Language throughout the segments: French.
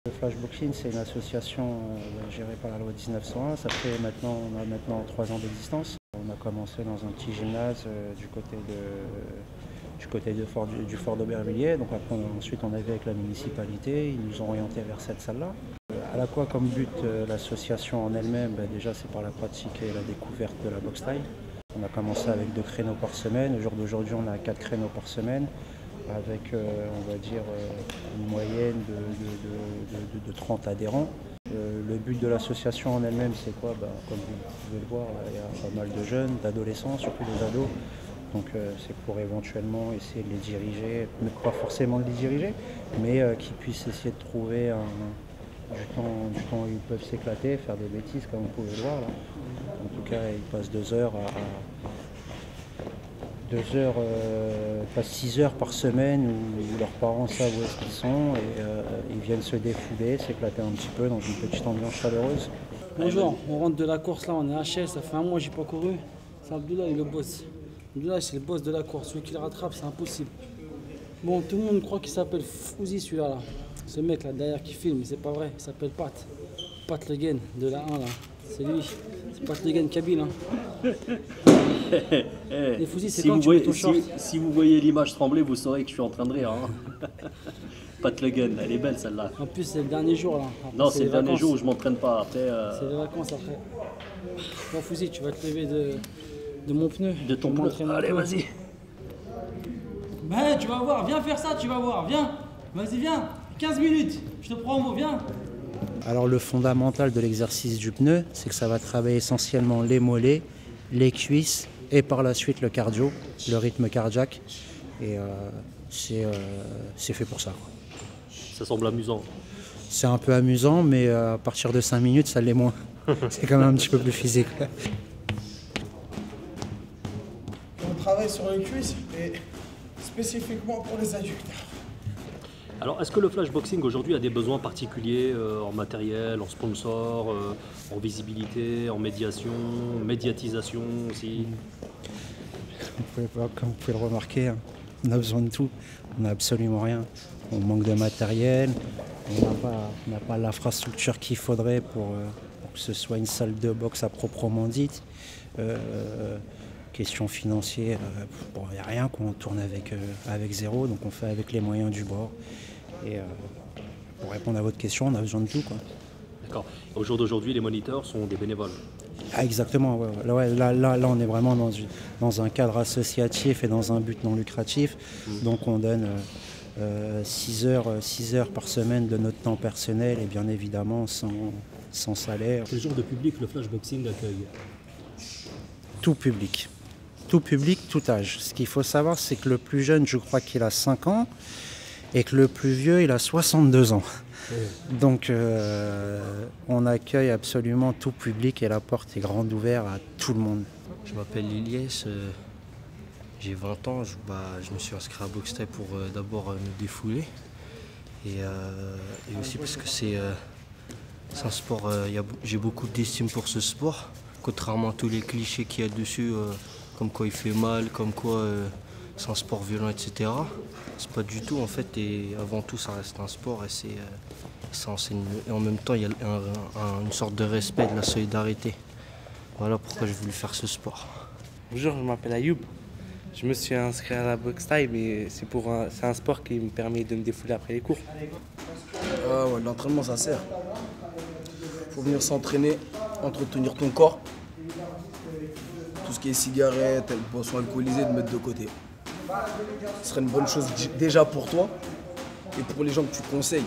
Le flashboxing, c'est une association gérée par la loi 1901. Ça fait maintenant, on a maintenant 3 ans d'existence. On a commencé dans un petit gymnase du côté du Fort d'Aubervilliers. Donc après, ensuite, on a vu avec la municipalité. Ils nous ont orientés vers cette salle-là. Elle a quoi comme but l'association en elle-même? Déjà, c'est par la pratique et la découverte de la boxe thaï. On a commencé avec 2 créneaux par semaine. Au jour d'aujourd'hui, on a 4 créneaux par semaine, avec on va dire une moyenne de 30 adhérents. Le but de l'association en elle-même, c'est quoi? Comme vous pouvez le voir, il y a pas mal de jeunes, d'adolescents, surtout des ados. Donc c'est pour éventuellement essayer de les diriger, pas forcément de les diriger, mais qu'ils puissent essayer de trouver du temps où ils peuvent s'éclater, faire des bêtises comme vous pouvez le voir là. En tout cas, ils passent 6 heures par semaine où leurs parents savent où est-ce qu'ils sont et ils viennent se défouler, s'éclater un petit peu dans une petite ambiance chaleureuse. Bonjour, on rentre de la course là, on est HL, ça fait un mois que j'ai pas couru. C'est Abdoulaye le boss. Abdoulaye c'est le boss de la course, celui qui le rattrape c'est impossible. Bon, tout le monde croit qu'il s'appelle Fouzi celui-là là. Ce mec là derrière qui filme, mais c'est pas vrai, il s'appelle Pat. Pat Le Guen de la 1 là. C'est lui, c'est Pat Le Guen Kabyle hein. Et Fouzi c'est quand tu mets ton short. Si vous voyez l'image trembler, vous saurez que je suis en train de rire. Hein. Pat Le Guen, elle est belle celle-là. En plus c'est le dernier jour là. Après, non, c'est le dernier jour où je m'entraîne pas. Après, c'est les vacances après. Bon Fouzi, tu vas te lever de mon pneu. De ton pneu. Allez, vas-y. Ben, tu vas voir, viens faire ça, tu vas voir, viens. Vas-y, viens. 15 minutes, je te prends au mot, viens. Alors le fondamental de l'exercice du pneu, c'est que ça va travailler essentiellement les mollets, les cuisses et par la suite le cardio, le rythme cardiaque. Et c'est fait pour ça. Ça semble amusant. C'est un peu amusant, mais à partir de 5 minutes, ça l'est moins. C'est quand même un petit peu plus physique. On travaille sur les cuisses et spécifiquement pour les adducteurs. Alors, est-ce que le flashboxing aujourd'hui a des besoins particuliers en matériel, en sponsor, en visibilité, en médiatisation aussi? Comme vous pouvez le remarquer, on a besoin de tout. On n'a absolument rien. On manque de matériel, on n'a pas l'infrastructure qu'il faudrait pour que ce soit une salle de boxe à proprement dite. Question financière, il n'y a rien, qu'on tourne avec zéro, donc on fait avec les moyens du bord. Et pour répondre à votre question, on a besoin de tout, quoi. D'accord. Au jour d'aujourd'hui, les moniteurs sont des bénévoles. Ah, exactement, ouais. Là, on est vraiment dans un cadre associatif et dans un but non lucratif. Donc on donne 6 heures par semaine de notre temps personnel et bien évidemment sans salaire. Quel genre de public le flashboxing accueille? Tout public. Tout public, tout âge. Ce qu'il faut savoir, c'est que le plus jeune, je crois qu'il a 5 ans, et que le plus vieux, il a 62 ans. Oui. Donc, on accueille absolument tout public et la porte est grande ouverte à tout le monde. Je m'appelle Ilyes, j'ai 20 ans, je me suis inscrit à Boxe Thaï pour d'abord me défouler, et aussi parce que c'est un sport, j'ai beaucoup d'estime pour ce sport, contrairement à tous les clichés qu'il y a dessus. Comme quoi il fait mal, comme quoi c'est un sport violent, etc. C'est pas du tout en fait, et avant tout ça reste un sport et ça enseigne. Et en même temps il y a une sorte de respect, de la solidarité. Voilà pourquoi j'ai voulu faire ce sport. Bonjour, je m'appelle Ayoub. Je me suis inscrit à la boxe thaï, mais c'est un sport qui me permet de me défouler après les cours. Ouais, l'entraînement ça sert. Faut venir s'entraîner, entretenir ton corps. Tout ce qui est cigarettes, boissons alcoolisées, de mettre de côté. Ce serait une bonne chose déjà pour toi et pour les gens que tu conseilles.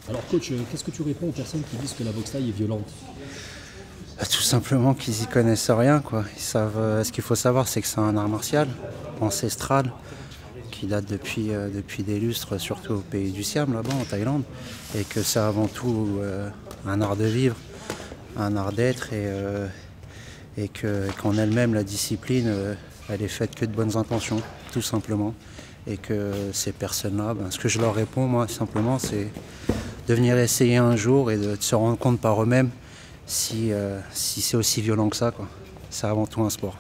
Alors coach, qu'est-ce que tu réponds aux personnes qui disent que la boxe thaï est violente? Tout simplement qu'ils y connaissent rien, quoi. Ils savent. Ce qu'il faut savoir, c'est que c'est un art martial ancestral qui date depuis des lustres, surtout au pays du Siam, là-bas en Thaïlande, et que c'est avant tout un art de vivre, un art d'être, et qu'en elle-même la discipline, elle est faite que de bonnes intentions, tout simplement, et que ces personnes-là, ce que je leur réponds, moi, simplement, c'est de venir essayer un jour et de se rendre compte par eux-mêmes si c'est aussi violent que ça, quoi. C'est avant tout un sport.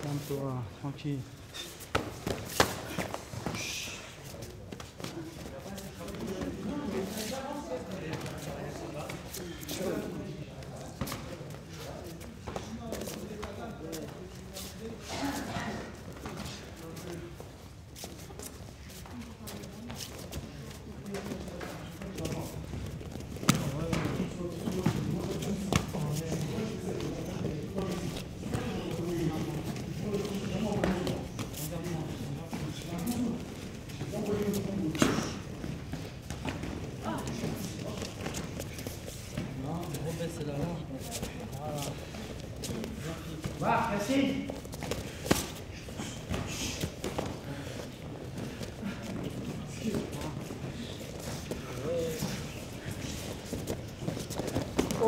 Calme-toi, tranquille.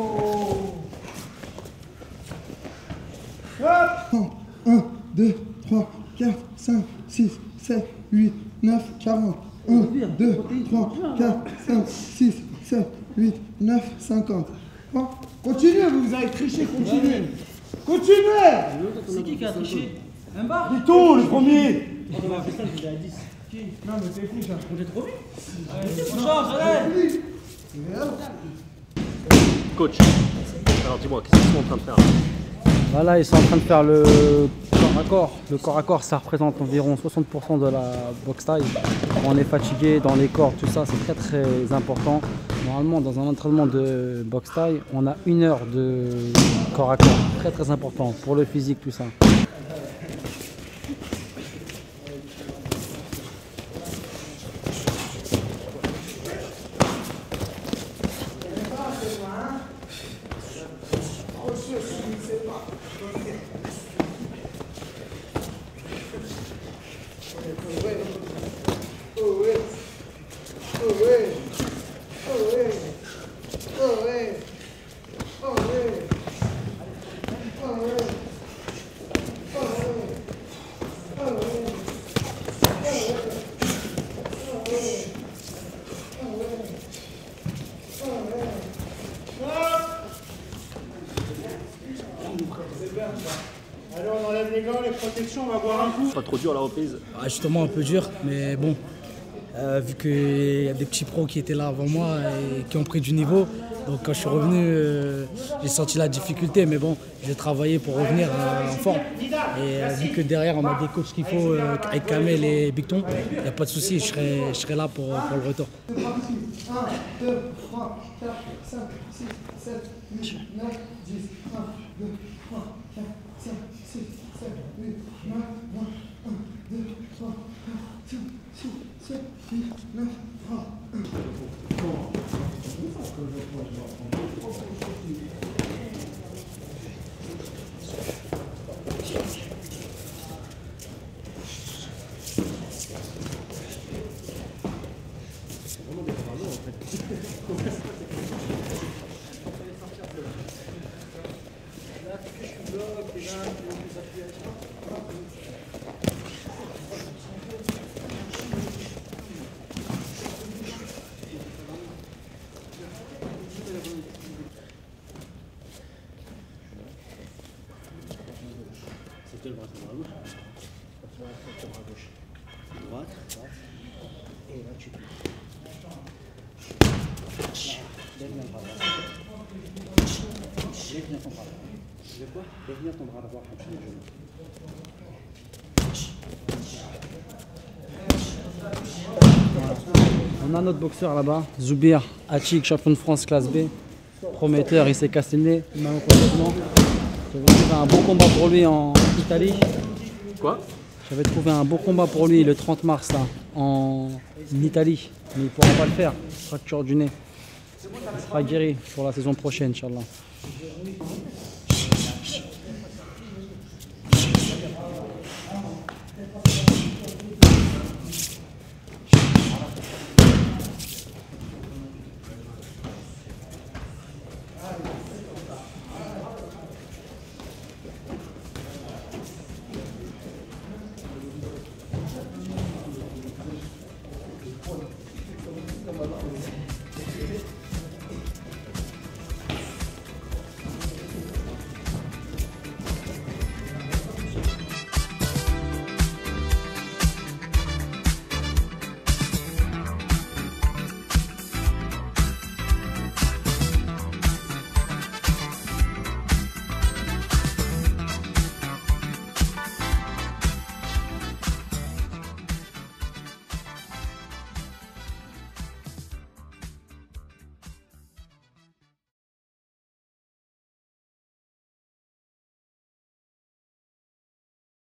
Oh. 1, 2, 3, 4, 5, 6, 7, 8, 9, 40. 1, 2, 3, 4, 5, 6, 7, 8, 9, 50. Bon, continuez, vous avez triché, continuez. Continuez. C'est qui a triché? Un bar? Bouton, le premier. On va faire ça, je l'ai à 10. Qui? Non, mais c'est fini, ça. On est trop vite. On change, allez. Coach, alors dis-moi, qu'est-ce qu'ils sont en train de faire là? Voilà, ils sont en train de faire le corps à corps. Le corps à corps, ça représente environ 60% de la boxe taille. On est fatigué dans les corps, tout ça, c'est très très important. Normalement, dans un entraînement de boxe taille, on a 1 heure de corps à corps. Très très important pour le physique, tout ça. Allez, on enlève les gants, les protections, on va boire un coup. Pas trop dur la reprise? Justement, un peu dur, mais bon, vu qu'il y a des petits pros qui étaient là avant moi et qui ont pris du niveau, donc quand je suis revenu, j'ai senti la difficulté, mais bon, j'ai travaillé pour revenir en forme. Et vu que derrière, on a des coachs qu'il faut, avec Kamel et Bicton, il n'y a pas de souci, je serai là pour le retour. 1, 2, 3, 4, 5, 6, 7, 8, 9, 10, 1, 2, 3, 4, 5, 6, 7, 8, 9, 20, 1, 2, 3, 4, 5, 6, 7, 8, 9, 3, 1. Lève bien ton bras. Lève bien ton bras. De quoi? Lève bien ton bras droit contre le genou. On a notre boxeur là-bas, Zoubir Achik, champion de France classe B. Prometteur, il s'est cassé le nez, mal complètement. J'avais trouvé un bon combat pour lui en Italie. Quoi? J'avais trouvé un bon combat pour lui le 30 mars là, en Italie. Mais il ne pourra pas le faire, fracture du nez. Il sera guéri pour la saison prochaine, Inch'Allah.